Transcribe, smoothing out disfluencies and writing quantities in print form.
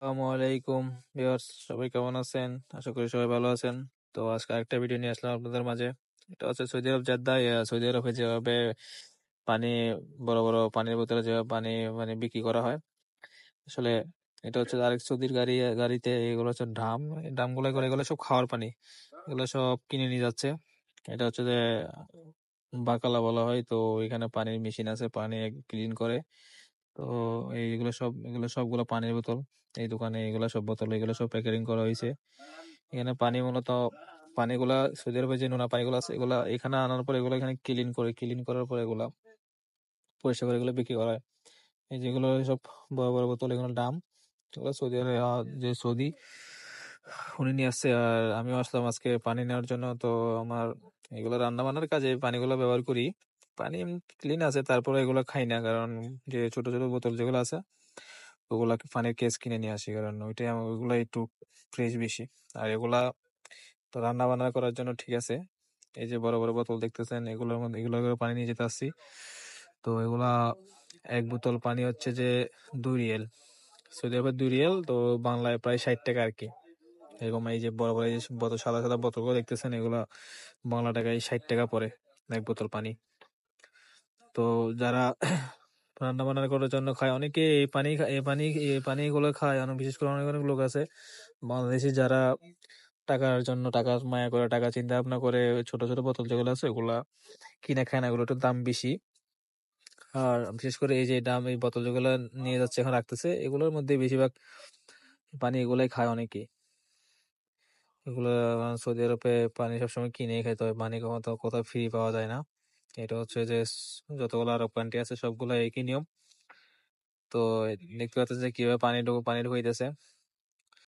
আসসালামু আলাইকুম ভিউয়ার্স, সবাই কেমন আছেন? আশা করি সবাই ভালো আছেন। তো আজকে আরেকটা ভিডিও নিয়ে আসলাম আপনাদের মাঝে। এটা হচ্ছে সৌদি আরব জেদ্দায়। সৌদি আরবে যেভাবে পানি, বড় বড় পানির বোতলে যেভাবে পানি মানে বিক্রি করা হয়, আসলে এটা হচ্ছে আরেক সৌদির গাড়িতে এগুলো হচ্ছে ড্রাম। ড্রাম গুলো করে, এগুলো সব খাওয়ার পানি, এগুলো সব কিনে নিয়ে যাচ্ছে। এটা হচ্ছে যে বাকালা বলা হয়। তো এখানে পানির মেশিন আছে, পানি ক্লিন করে। তো এগুলো সবগুলো পানির বোতল। এই দোকানে এগুলো সব বোতল, এগুলো সব প্যাকেটিং করা হয়েছে। এখানে পানি মূলত, পানিগুলা সৌদি আরবে যে নোনা পানিগুলো আছে, এগুলা এখানে আনার পর এগুলো এখানে ক্লিন করার পর এগুলা পরিষ্কার করে এগুলো বিক্রি করা হয়। এই যেগুলো সব বড় বড় বোতল, এগুলো দাম, এগুলো সৌদি আরবে যে সৌদি উনি নিয়ে আসছে। আর আমিও আসলাম আজকে পানি নেওয়ার জন্য। তো আমার এগুলো রান্না বান্নার কাজে পানিগুলো ব্যবহার করি। পানি ক্লিন আছে, তারপরে এগুলো খাই না, কারণ যে ছোট ছোট বোতল যেগুলো আছে ওগুলা পানির কেস কিনে নিয়ে আসি, কারণ ওইগুলা একটু ফ্রেশ বেশি। আর এগুলা তো রান্না বান্না করার জন্য ঠিক আছে। এই যে বড় বড় বোতল দেখতেছেন, এগুলোর মধ্যে এগুলো করে পানি নিয়ে যেতে আসছি। তো এগুলা এক বোতল পানি হচ্ছে যে 2 রিয়েল, সৌদি আরবের 2 রিয়েল। তো বাংলায় প্রায় 60 টাকা আর কি। এরকম এই যে বড় বড় এই যে বোতল, সাদা সাদা বোতলগুলো দেখতেছেন, এগুলা বাংলা টাকায় 60 টাকা পড়ে এক বোতল পানি। তো যারা রান্না বান্না করার জন্য খায়, অনেকে এই পানিগুলো খায়। অনেক, বিশেষ করে অনেক অনেক লোক আছে বাংলাদেশি যারা টাকার জন্য, টাকা মায়া করে, টাকা চিন্তা ভাবনা করে ছোট ছোট বোতল যেগুলো আছে ওগুলা কিনে খায় না, এগুলো একটু দাম বেশি। আর বিশেষ করে এই যে দাম, এই বোতল যেগুলো নিয়ে যাচ্ছে এখন রাখতেছে, এগুলোর মধ্যে বেশিরভাগ পানি এগুলাই খায় অনেকে। এগুলো সৌদি আরবে পানি সবসময় কিনে খেতে হয়, পানি কোথাও ফ্রি পাওয়া যায় না। এটা হচ্ছে যে যতগুলো আরব কান্ট্রি আছে সবগুলো একই নিয়ম। তো দেখতে পাচ্ছেন যে কিভাবে পানি ঢুকাইতেছে।